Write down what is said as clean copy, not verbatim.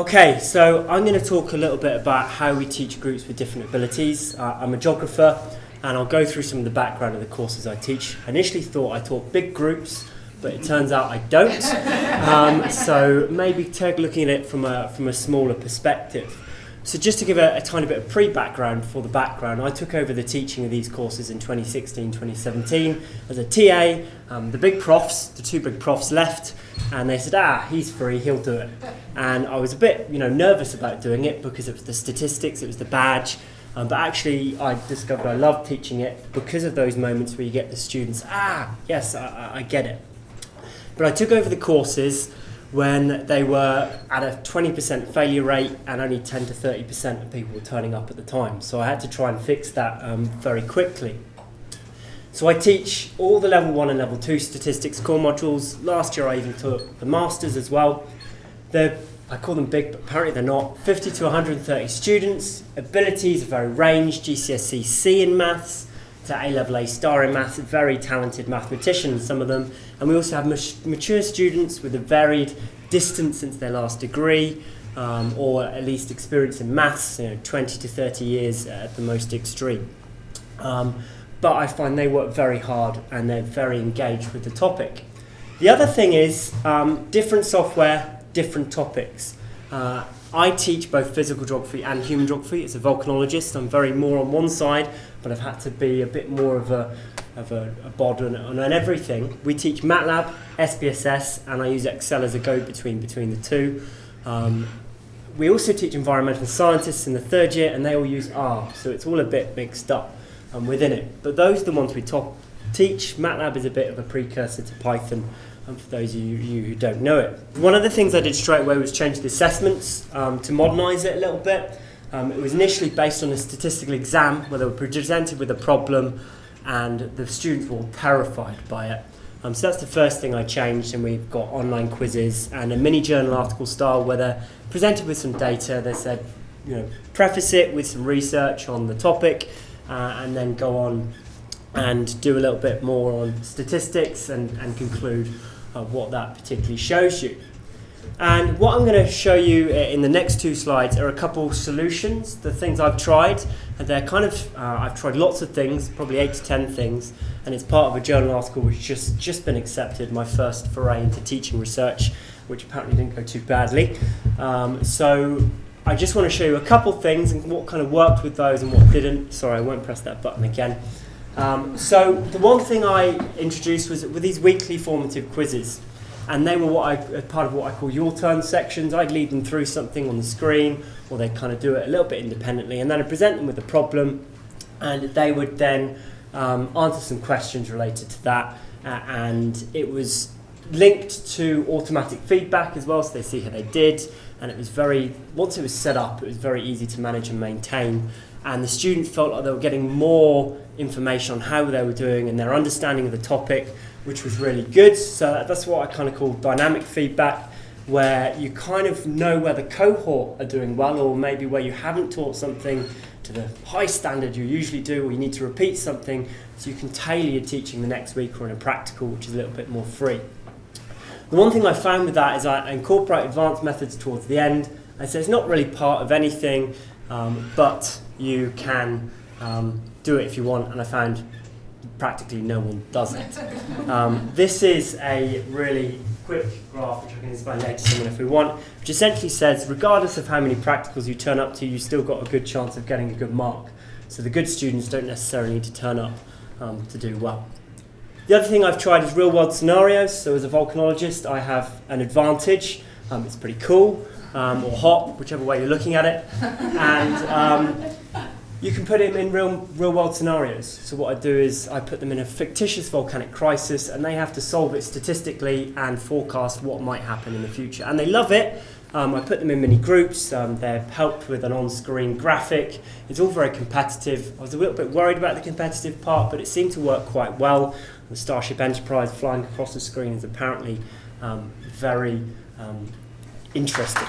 Okay, so I'm going to talk a little bit about how we teach groups with different abilities. I'm a geographer, and I'll go through some of the background of the courses I teach. I initially thought I taught big groups, but it turns out I don't. So maybe take looking at it from a smaller perspective. So just to give a tiny bit of pre-background for the background, I took over the teaching of these courses in 2016, 2017 as a TA. The two big profs left, and they said, he's free, he'll do it. And I was a bit, nervous about doing it because it was the statistics, it was the badge. But actually, I discovered I loved teaching it because of those moments where you get the students, yes, I get it. But I took over the courses when they were at a 20% failure rate and only 10 to 30% of people were turning up at the time. So I had to try and fix that very quickly. So I teach all the level 1 and level 2 statistics core modules. Last year I even taught the masters as well. I call them big, but apparently they're not. 50 to 130 students. Abilities are very ranged. GCSE C in maths to A-level A star in maths. Very talented mathematicians, some of them. And we also have mature students with a varied distance since their last degree, or at least experience in maths, 20 to 30 years at the most extreme. But I find they work very hard and they're very engaged with the topic. The other thing is different software, different topics. I teach both physical geography and human geography. As a volcanologist, I'm very more on one side, but I've had to be a bit more of a bod on everything. We teach MATLAB, SPSS, and I use Excel as a go-between between the two. We also teach environmental scientists in the third year, and they all use R, so it's all a bit mixed up within it. But those are the ones we teach. MATLAB is a bit of a precursor to Python, for those of you who don't know it. One of the things I did straight away was change the assessments to modernise it a little bit. It was initially based on a statistical exam where they were presented with a problem and the students were all terrified by it. So that's the first thing I changed, and we've got online quizzes and a mini journal article style where they're presented with some data. They said, preface it with some research on the topic and then go on and do a little bit more on statistics and conclude what that particularly shows you. And what I'm going to show you in the next two slides are a couple solutions, the things I've tried. And they're I've tried lots of things, probably 8 to 10 things, and it's part of a journal article which just been accepted, my first foray into teaching research, which apparently didn't go too badly. So I just want to show you a couple things and what kind of worked with those and what didn't. Sorry, I won't press that button again. So the one thing I introduced were these weekly formative quizzes, and they were part of what I call your turn sections. I'd lead them through something on the screen, or they'd kind of do it a little bit independently, and then I'd present them with a problem, and they would then answer some questions related to that, and it was linked to automatic feedback as well, so they see how they did, and it was once it was set up, it was very easy to manage and maintain. And the students felt like they were getting more information on how they were doing and their understanding of the topic, which was really good. So that's what I kind of call dynamic feedback, where you kind of know where the cohort are doing well, or maybe where you haven't taught something to the high standard you usually do, or you need to repeat something, so you can tailor your teaching the next week or in a practical, which is a little bit more free. The one thing I found with that is I incorporate advanced methods towards the end. I say it's not really part of anything, but you can do it if you want, and I found practically no one does it. This is a really quick graph which I can explain later to someone if we want, which essentially says regardless of how many practicals you turn up to, you've still got a good chance of getting a good mark. So the good students don't necessarily need to turn up to do well. The other thing I've tried is real world scenarios. So as a volcanologist I have an advantage. It's pretty cool, or hot, whichever way you're looking at it. And you can put them in real world scenarios. So what I do is I put them in a fictitious volcanic crisis, and they have to solve it statistically and forecast what might happen in the future. And they love it. I put them in mini groups. They're helped with an on-screen graphic. It's all very competitive. I was a little bit worried about the competitive part, but it seemed to work quite well. The Starship Enterprise flying across the screen is apparently very interesting.